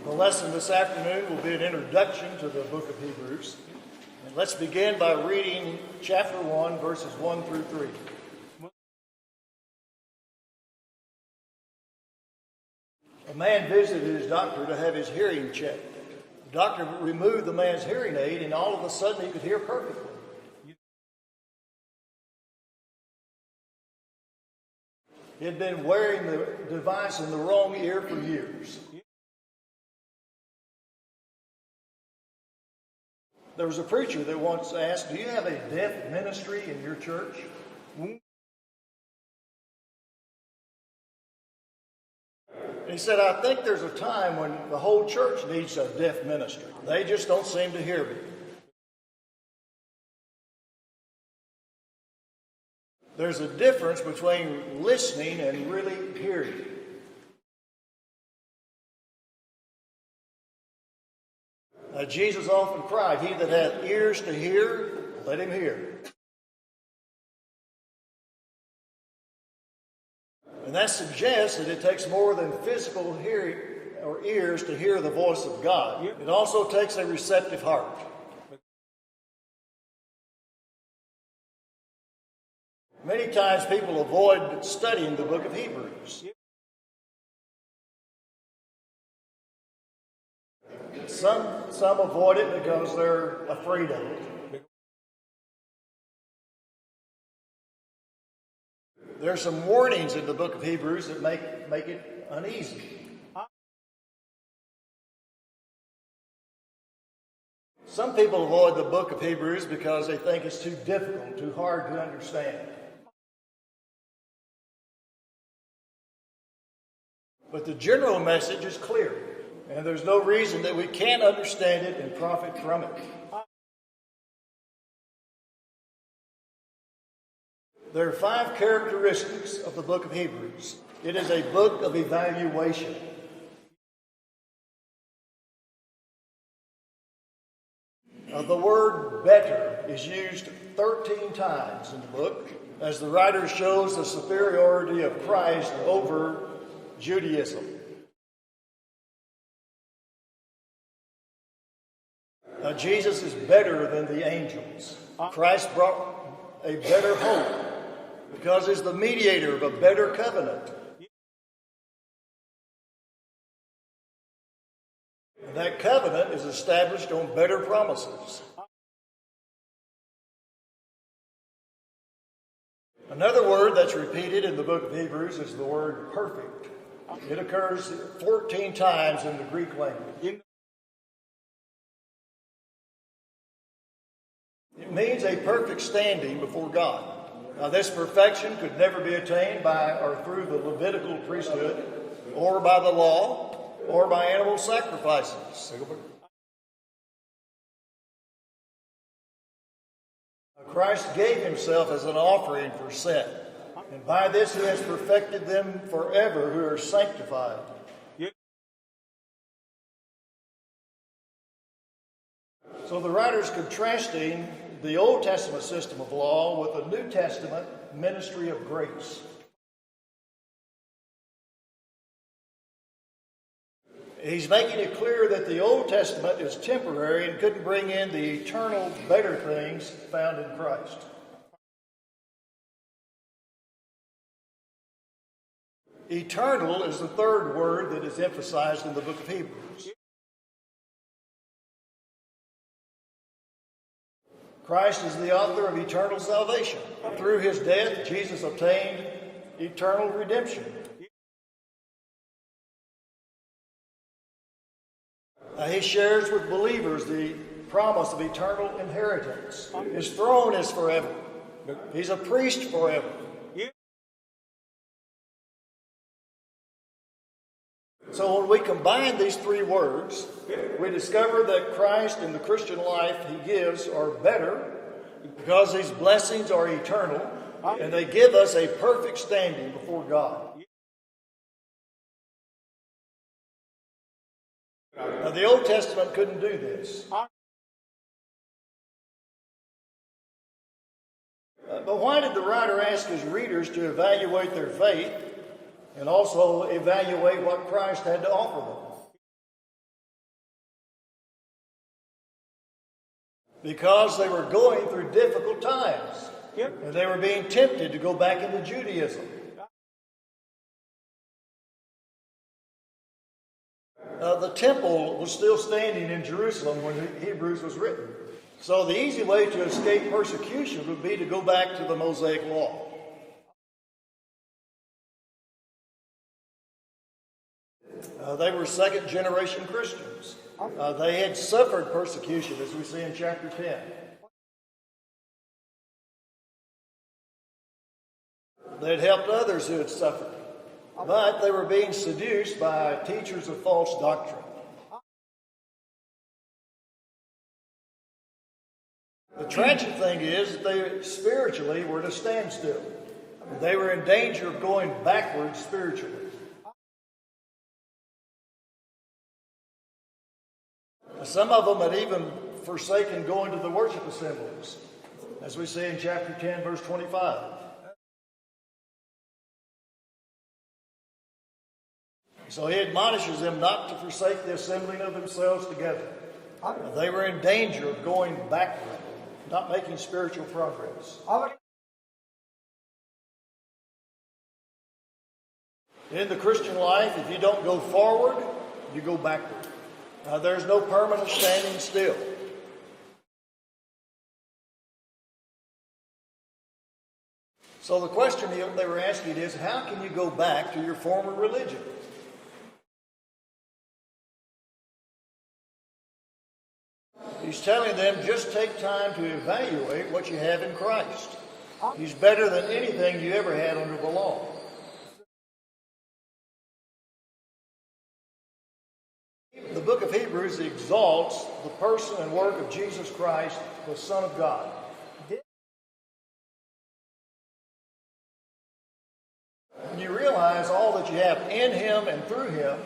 The lesson this afternoon will be an introduction to the book of Hebrews. And let's begin by reading chapter 1, verses 1 through 3. A man visited his doctor to have his hearing checked. The doctor removed the man's hearing aid, and all of a sudden he could hear perfectly. He had been wearing the device in the wrong ear for years. There was a preacher that once asked, "Do you have a deaf ministry in your church?" And he said, "I think there's a time when the whole church needs a deaf ministry. They just don't seem to hear me." There's a difference between listening and really hearing. Jesus often cried, "He that hath ears to hear, let him hear." And that suggests that it takes more than physical hearing or ears to hear the voice of God. It also takes a receptive heart. Many times people avoid studying the book of Hebrews. Some avoid it because they're afraid of it. There are some warnings in the book of Hebrews that make it uneasy. Some people avoid the book of Hebrews because they think it's too difficult, too hard to understand. But the general message is clear. And there's no reason that we can't understand it and profit from it. There are 5 characteristics of the book of Hebrews. It is a book of evaluation. The word better is used 13 times in the book as the writer shows the superiority of Christ over Judaism. Jesus is better than the angels. Christ brought a better hope because he's the mediator of a better covenant. And that covenant is established on better promises. Another word that's repeated in the book of Hebrews is the word perfect. It occurs 14 times in the Greek language. It means a perfect standing before God. Now, this perfection could never be attained by or through the Levitical priesthood, or by the law, or by animal sacrifices. Christ gave himself as an offering for sin, and by this he has perfected them forever who are sanctified. So the writer's contrasting the Old Testament system of law with the New Testament ministry of grace. He's making it clear that the Old Testament is temporary and couldn't bring in the eternal, better things found in Christ. Eternal is the third word that is emphasized in the book of Hebrews. Christ is the author of eternal salvation. Through his death, Jesus obtained eternal redemption. He shares with believers the promise of eternal inheritance. His throne is forever. He's a priest forever. So when we combine these 3 words, we discover that Christ and the Christian life he gives are better because these blessings are eternal and they give us a perfect standing before God. Now, the Old Testament couldn't do this. But why did the writer ask his readers to evaluate their faith and also evaluate what Christ had to offer them? because they were going through difficult times. Yep. And they were being tempted to go back into Judaism. The temple was still standing in Jerusalem when Hebrews was written. So the easy way to escape persecution would be to go back to the Mosaic Law. They were second generation Christians. They had suffered persecution, as we see in chapter 10. They had helped others who had suffered. But they were being seduced by teachers of false doctrine. The tragic thing is that they spiritually were at a standstill. They were in danger of going backwards spiritually. Some of them had even forsaken going to the worship assemblies, as we see in chapter 10, verse 25. So he admonishes them not to forsake the assembling of themselves together. They were in danger of going backward, not making spiritual progress. In the Christian life, if you don't go forward, you go backward. There's no permanent standing still. So the question they were asking is, how can you go back to your former religion? He's telling them, just take time to evaluate what you have in Christ. He's better than anything you ever had under the law. The book of Hebrews exalts the person and work of Jesus Christ, the Son of God. When you realize all that you have in Him and through Him,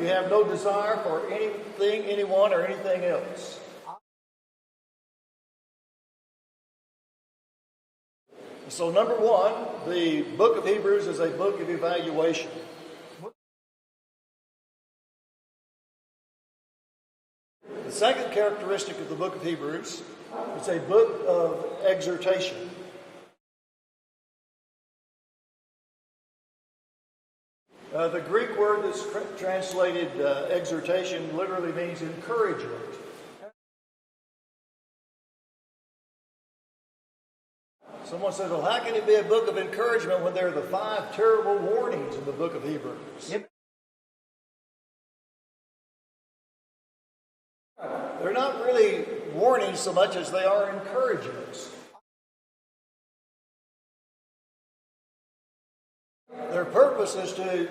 you have no desire for anything, anyone, or anything else. So number one, the book of Hebrews is a book of evaluation. The second characteristic of the book of Hebrews, it's a book of exhortation. The Greek word that's translated exhortation literally means encouragement. Someone says, well, how can it be a book of encouragement when there are the 5 terrible warnings in the book of Hebrews? Yep. They're not really warnings so much as they are encouragements. Their purpose is to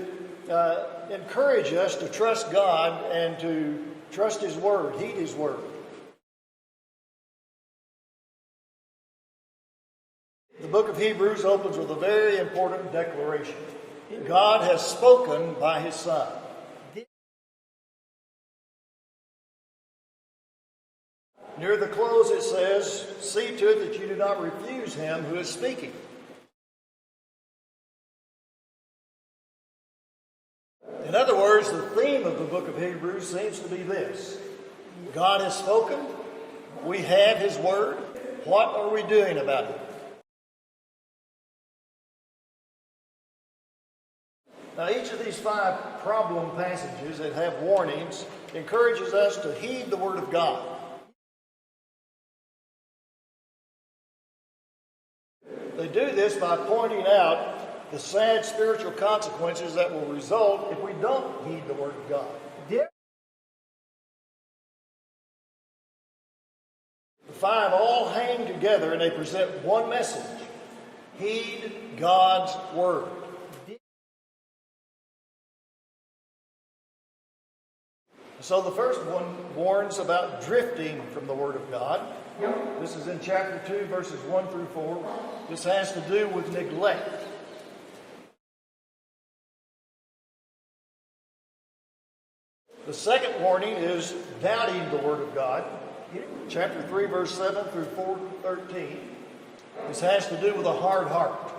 encourage us to trust God and to trust His Word, heed His Word. The book of Hebrews opens with a very important declaration. God has spoken by His Son. Near the close it says, see to it that you do not refuse Him who is speaking. In other words, the theme of the book of Hebrews seems to be this. God has spoken. We have His Word. What are we doing about it? Now, each of these 5 problem passages that have warnings encourages us to heed the Word of God. They do this by pointing out the sad spiritual consequences that will result if we don't heed the Word of God. The 5 all hang together and they present one message. Heed God's Word. So the first one warns about drifting from the Word of God. This is in chapter 2, verses 1 through 4. This has to do with neglect. The second warning is doubting the Word of God. Chapter 3, verse 7 through 4:13. This has to do with a hard heart.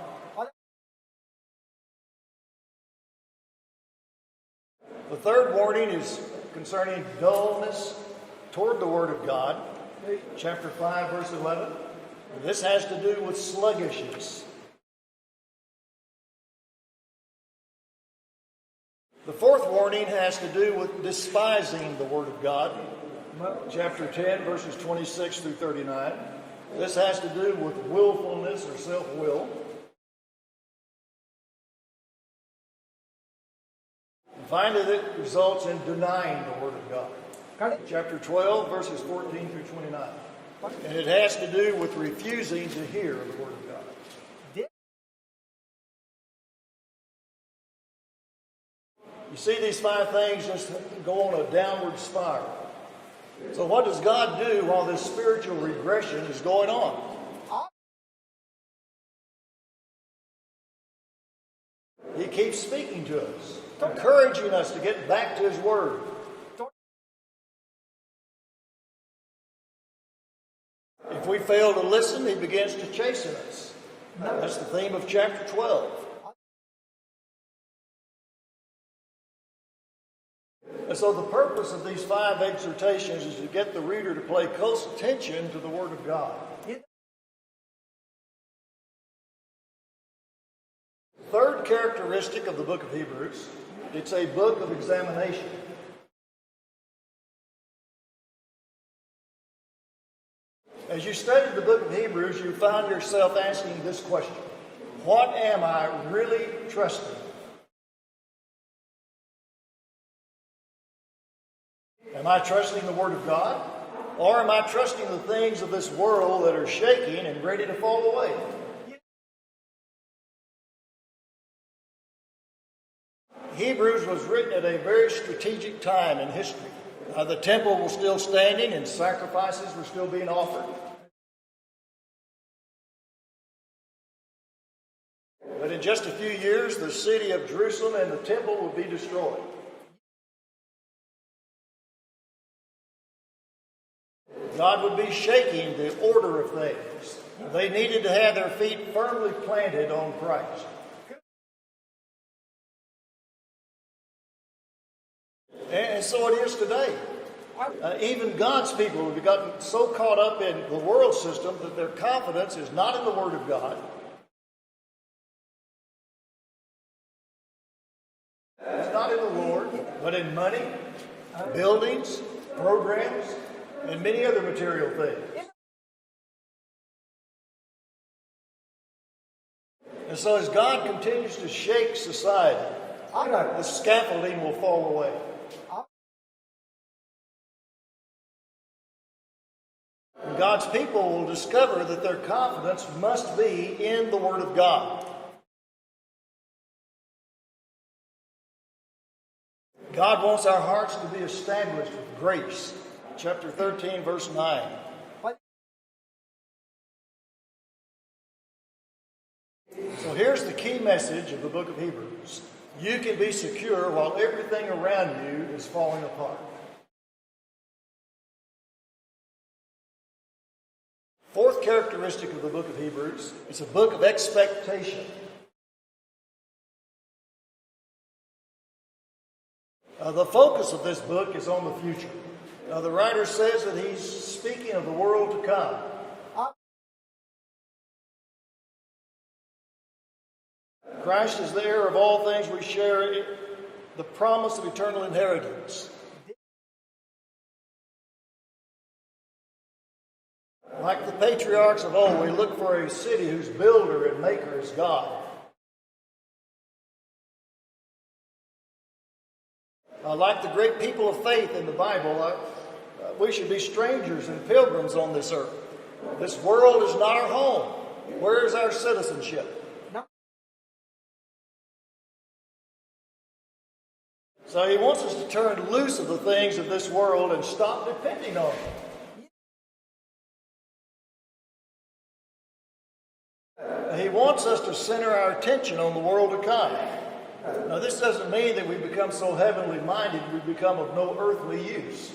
The third warning is concerning dullness toward the Word of God. chapter 5, verse 11. And this has to do with sluggishness. The fourth warning has to do with despising the Word of God. Chapter 10, verses 26 through 39. This has to do with willfulness or self-will. And finally, it results in denying the Word of God. Chapter 12, verses 14 through 29. And it has to do with refusing to hear the Word of God. You see these 5 things just go on a downward spiral. So what does God do while this spiritual regression is going on? He keeps speaking to us, encouraging us to get back to His Word. If we fail to listen, He begins to chasten us. That's the theme of chapter 12. And so the purpose of these 5 exhortations is to get the reader to pay close attention to the Word of God. The third characteristic of the book of Hebrews, it's a book of examination. As you studied the book of Hebrews, you found yourself asking this question: what am I really trusting? Am I trusting the Word of God? Or am I trusting the things of this world that are shaking and ready to fall away? Hebrews was written at a very strategic time in history. The temple was still standing and sacrifices were still being offered. But in just a few years, the city of Jerusalem and the temple will be destroyed. God would be shaking the order of things. They needed to have their feet firmly planted on Christ. And so it is today. Even God's people have gotten so caught up in the world system that their confidence is not in the Word of God. It's not in the Lord, but in money, buildings, programs, and many other material things. And so as God continues to shake society, the scaffolding will fall away. And God's people will discover that their confidence must be in the Word of God. God wants our hearts to be established with grace. Chapter 13, verse 9. So here's the key message of the book of Hebrews. You can be secure while everything around you is falling apart. Fourth characteristic of the book of Hebrews, it's a book of expectation. The focus of this book is on the future. The writer says that he's speaking of the world to come. Christ is the heir of all things. We share the promise of eternal inheritance. Like the patriarchs of old, we look for a city whose builder and maker is God. Like the great people of faith in the Bible, we should be strangers and pilgrims on this earth. This world is not our home. Where is our citizenship? So he wants us to turn loose of the things of this world and stop depending on them. He wants us to center our attention on the world to come. Now, this doesn't mean that we become so heavenly minded we become of no earthly use.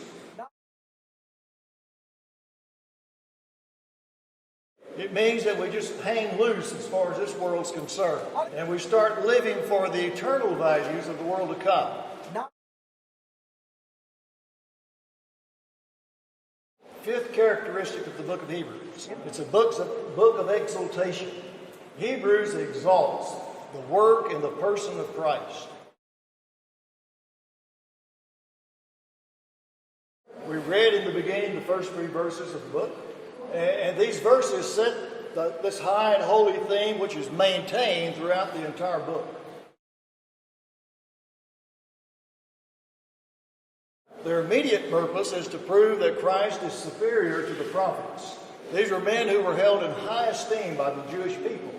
It means that we just hang loose as far as this world's concerned, and we start living for the eternal values of the world to come. Fifth characteristic of the book of Hebrews. It's a book of exaltation. Hebrews exalts the work and the person of Christ. We read in the beginning the first 3 verses of the book, and these verses set this high and holy theme which is maintained throughout the entire book. Their immediate purpose is to prove that Christ is superior to the prophets. These were men who were held in high esteem by the Jewish people.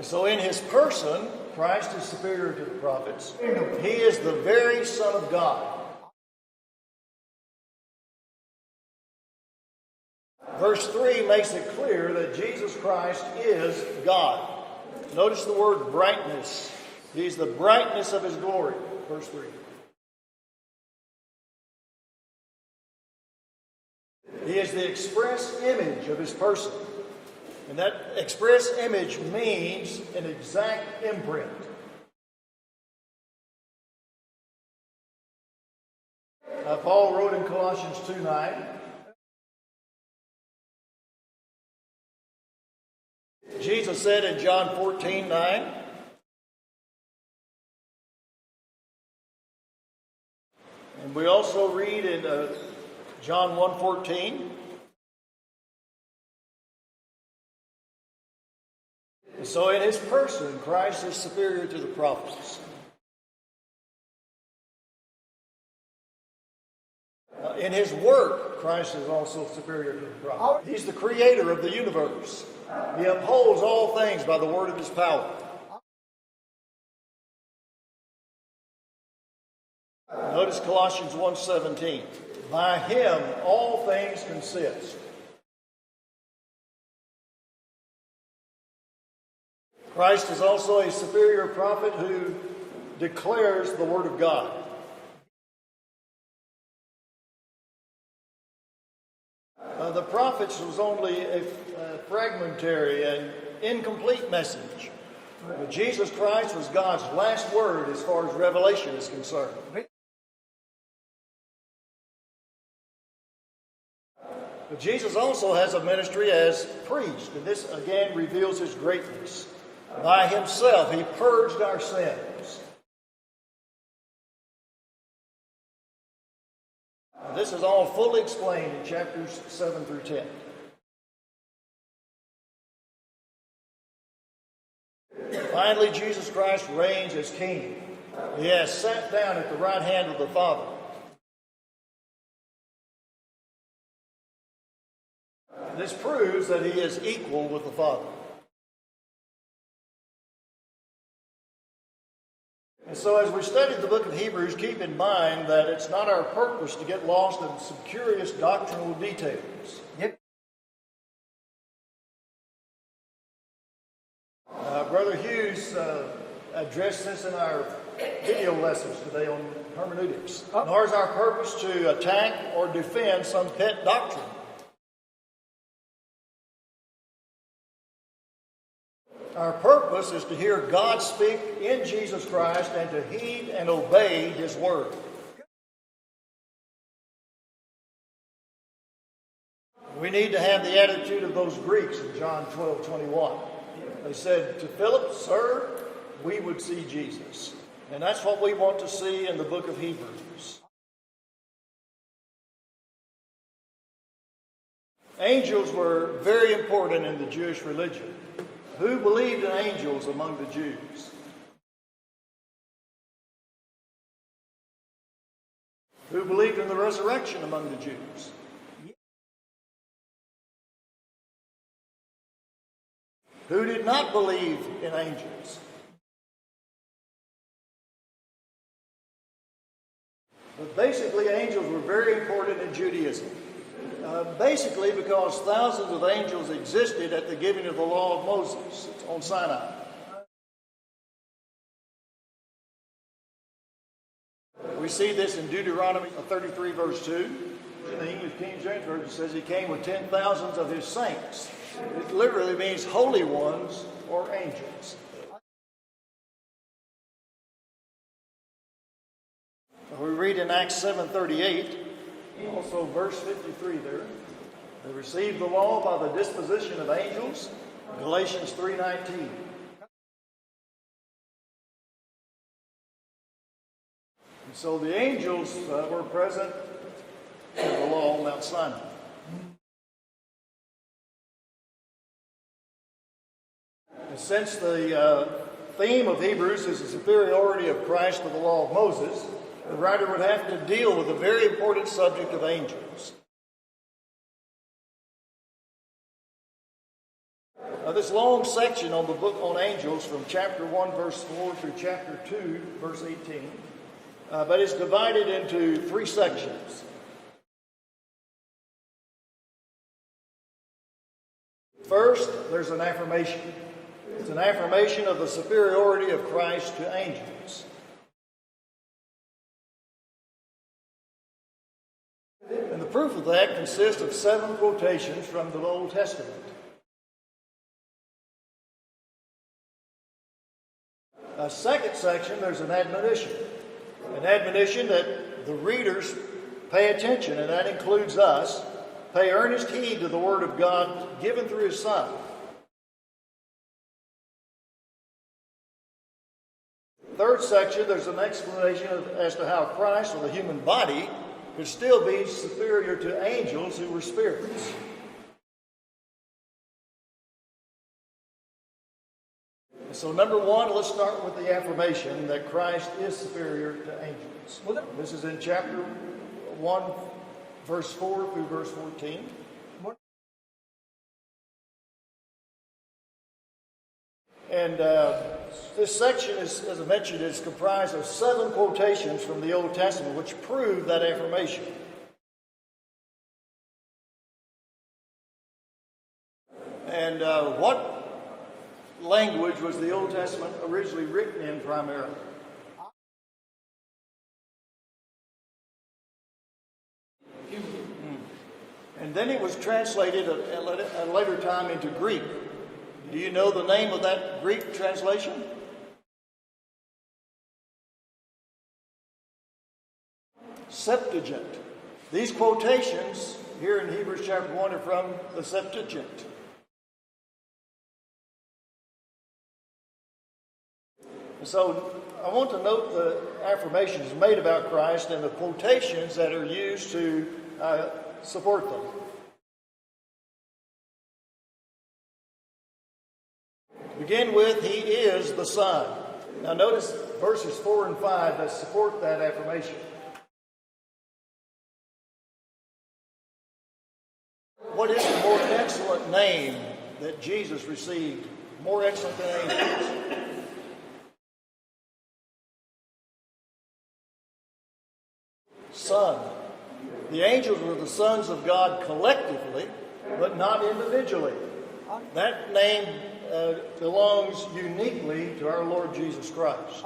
So in his person, Christ is superior to the prophets. He is the very Son of God. Verse 3 makes it clear that Jesus Christ is God. Notice the word brightness. He's the brightness of his glory. Verse 3. He is the express image of his person. And that express image means an exact imprint. Paul wrote in Colossians 2:9, Jesus said in John 14:9, and we also read in John 1:14, and so in his person, Christ is superior to the prophets. In his work, Christ is also superior to the prophets. He's the creator of the universe. He upholds all things by the word of his power. Notice Colossians 1:17. By him all things consist. Christ is also a superior prophet who declares the word of God. The prophets was only a fragmentary and incomplete message. But Jesus Christ was God's last word as far as revelation is concerned. But Jesus also has a ministry as priest, and this again reveals his greatness. By himself, he purged our sins. This is all fully explained in chapters 7 through 10. Finally, Jesus Christ reigns as King. He has sat down at the right hand of the Father. This proves that he is equal with the Father. And so as we studied the book of Hebrews, keep in mind that it's not our purpose to get lost in some curious doctrinal details. Brother Hughes addressed this in our video lessons today on hermeneutics. Nor is our purpose to attack or defend some pet doctrine. Our purpose is to hear God speak in Jesus Christ and to heed and obey his word. We need to have the attitude of those Greeks in John 12:21. They said to Philip, "Sir, we would see Jesus." And that's what we want to see in the book of Hebrews. Angels were very important in the Jewish religion. Who believed in angels among the Jews? Who believed in the resurrection among the Jews? Who did not believe in angels? But basically, angels were very important in Judaism. Basically because thousands of angels existed at the giving of the law of Moses on Sinai. We see this in Deuteronomy 33 verse 2. In the English King James Version says he came with 10,000s of his saints. It literally means holy ones or angels. The We read in Acts 7:38, also verse 53 there. They received the law by the disposition of angels, Galatians 3:19. And so the angels were present in the law on Mount Sinai. And since the theme of Hebrews is the superiority of Christ to the law of Moses, the writer would have to deal with the very important subject of angels. Now, this long section on the book on angels from chapter 1, verse 4 through chapter 2, verse 18, but it's divided into three sections. First, there's an affirmation. It's an affirmation of the superiority of Christ to angels. And the proof of that consists of 7 quotations from the Old Testament. A second section, there's an admonition. An admonition that the readers pay attention, and that includes us, pay earnest heed to the Word of God given through His Son. Third section, there's an explanation as to how Christ, or the human body, could still be superior to angels who were spirits. So number one, let's start with the affirmation that Christ is superior to angels. This is in chapter 1, verse 4 through verse 14. And this section, as I mentioned, is comprised of 7 quotations from the Old Testament which prove that affirmation. And what language was the Old Testament originally written in primarily? And then it was translated at a later time into Greek. Do you know the name of that Greek translation? Septuagint. These quotations here in Hebrews chapter 1 are from the Septuagint. So I want to note the affirmations made about Christ and the quotations that are used to support them. To begin with, He is the Son. Now notice verses 4 and 5 that support that affirmation. What is the more excellent name that Jesus received? More excellent than angels? Son. The angels were the sons of God collectively, but not individually. That name belongs uniquely to our Lord Jesus Christ.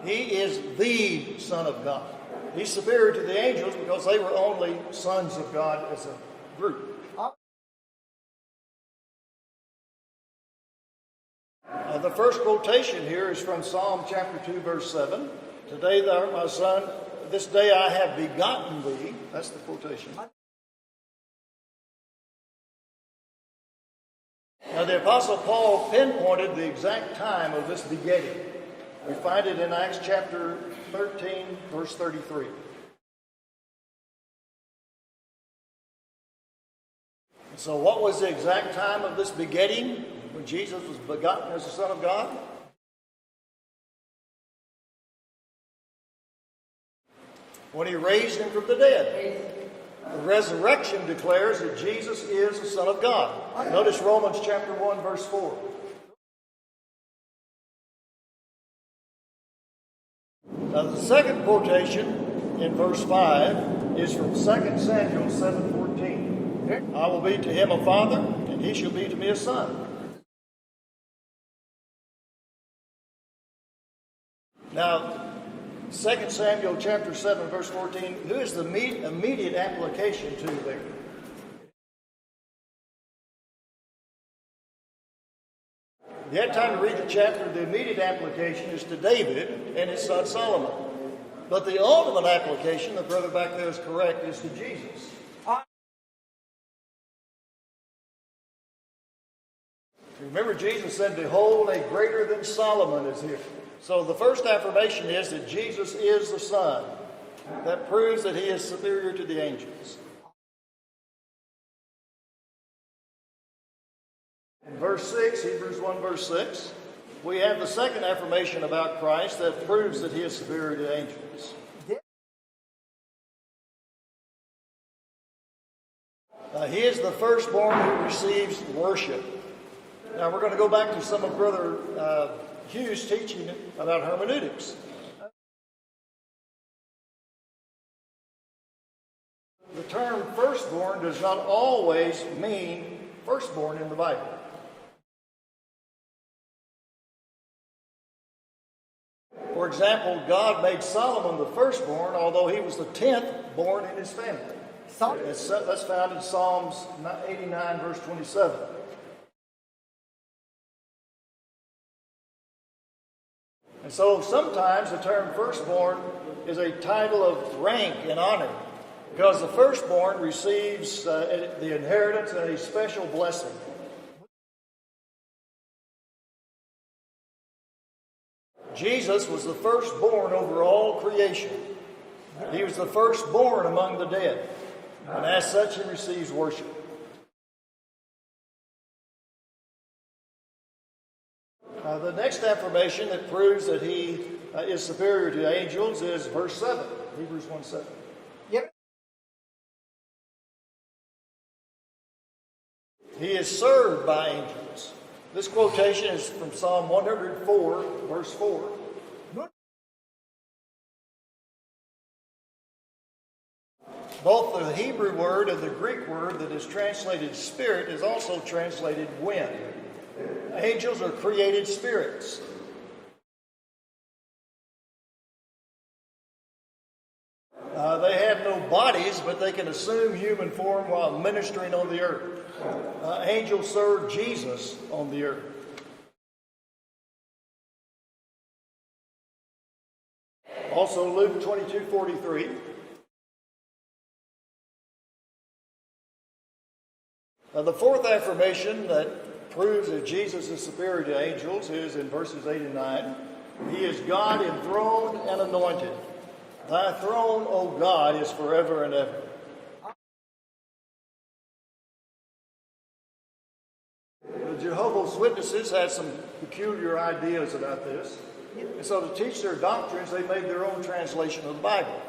He is the Son of God. He's superior to the angels because they were only sons of God as a group. The first quotation here is from Psalm chapter 2, verse 7. Today thou art my son, this day I have begotten thee. That's the quotation. Now the Apostle Paul pinpointed the exact time of this begetting. We find it in Acts chapter 13, verse 33. So what was the exact time of this begetting when Jesus was begotten as the Son of God? When He raised Him from the dead. The resurrection declares that Jesus is the Son of God. Notice Romans chapter 1, verse 4. Now the second quotation in verse 5 is from 2 Samuel 7:14. I will be to him a father, and he shall be to me a son. Now, 2 Samuel chapter 7, verse 14, who is the immediate application to there? If you had time to read the chapter, the immediate application is to David and his son Solomon. But the ultimate application, the brother back there is correct, is to Jesus. Remember, Jesus said, "Behold, a greater than Solomon is here." So the first affirmation is that Jesus is the Son. That proves that he is superior to the angels. In verse 6, Hebrews 1 verse 6, we have the second affirmation about Christ that proves that he is superior to angels. He is the firstborn who receives worship. Now we're going to go back to some of Brother Hughes' teaching about hermeneutics. The term firstborn does not always mean firstborn in the Bible. For example, God made Solomon the firstborn, although he was the 10th born in his family. That's found in Psalms 89, verse 27. And so sometimes the term firstborn is a title of rank and honor, because the firstborn receives the inheritance and a special blessing. Jesus was the firstborn over all creation. He was the firstborn among the dead, and as such he receives worship. The next affirmation that proves that he is superior to angels is verse 7, Hebrews 1:7. Yep. He is served by angels. This quotation is from Psalm 104, verse 4. Both the Hebrew word and the Greek word that is translated spirit is also translated wind. Angels are created spirits. They have no bodies, but they can assume human form while ministering on the earth. Angels serve Jesus on the earth. Also, Luke 22:43. The fourth affirmation that proves that Jesus is superior to angels is in verses 8 and 9. He is God enthroned and anointed. Thy throne, O God, is forever and ever. The Jehovah's Witnesses had some peculiar ideas about this. And so to teach their doctrines, they made their own translation of the Bible.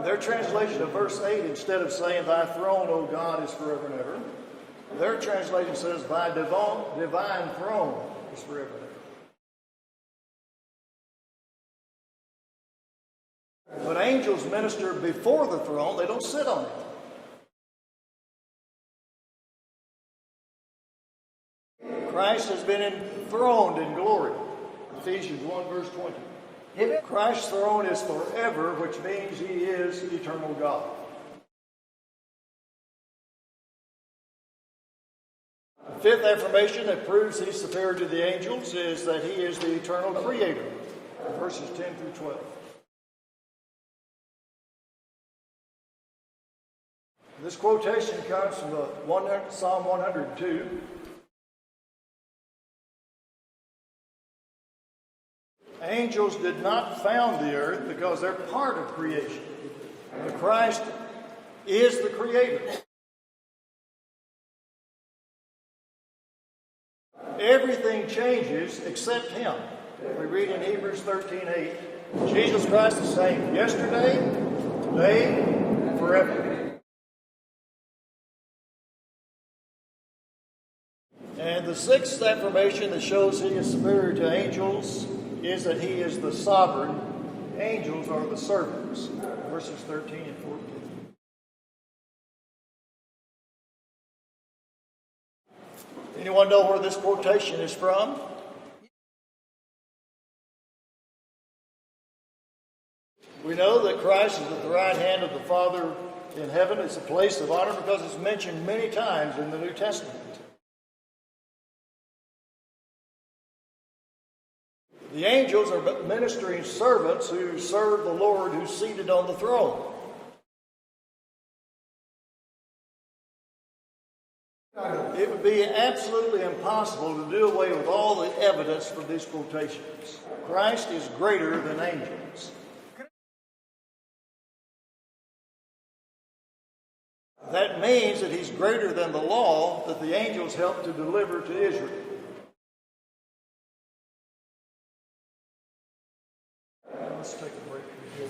Their translation of verse 8, instead of saying, Thy throne, O God, is forever and ever, their translation says, Thy divine throne is forever and ever. But angels minister before the throne, they don't sit on it. Christ has been enthroned in glory. Ephesians 1 verse 20. Christ's throne is forever, which means he is eternal God. The fifth affirmation that proves he's superior to the angels is that he is the eternal creator. Verses 10 through 12. This quotation comes from Psalm 102. Angels did not found the earth because they're part of creation. But Christ is the creator. Everything changes except him. We read in Hebrews 13:8, Jesus Christ is the same yesterday, today, and forever. And the sixth affirmation that shows he is superior to angels is that he is the sovereign. Angels are the servants. Verses 13 and 14. Anyone know where this quotation is from? We know that Christ is at the right hand of the Father in heaven. It's a place of honor because it's mentioned many times in the New Testament. The angels are but ministering servants who serve the Lord who's seated on the throne. It would be absolutely impossible to do away with all the evidence for these quotations. Christ is greater than angels. That means that he's greater than the law that the angels helped to deliver to Israel. Let's take a break here.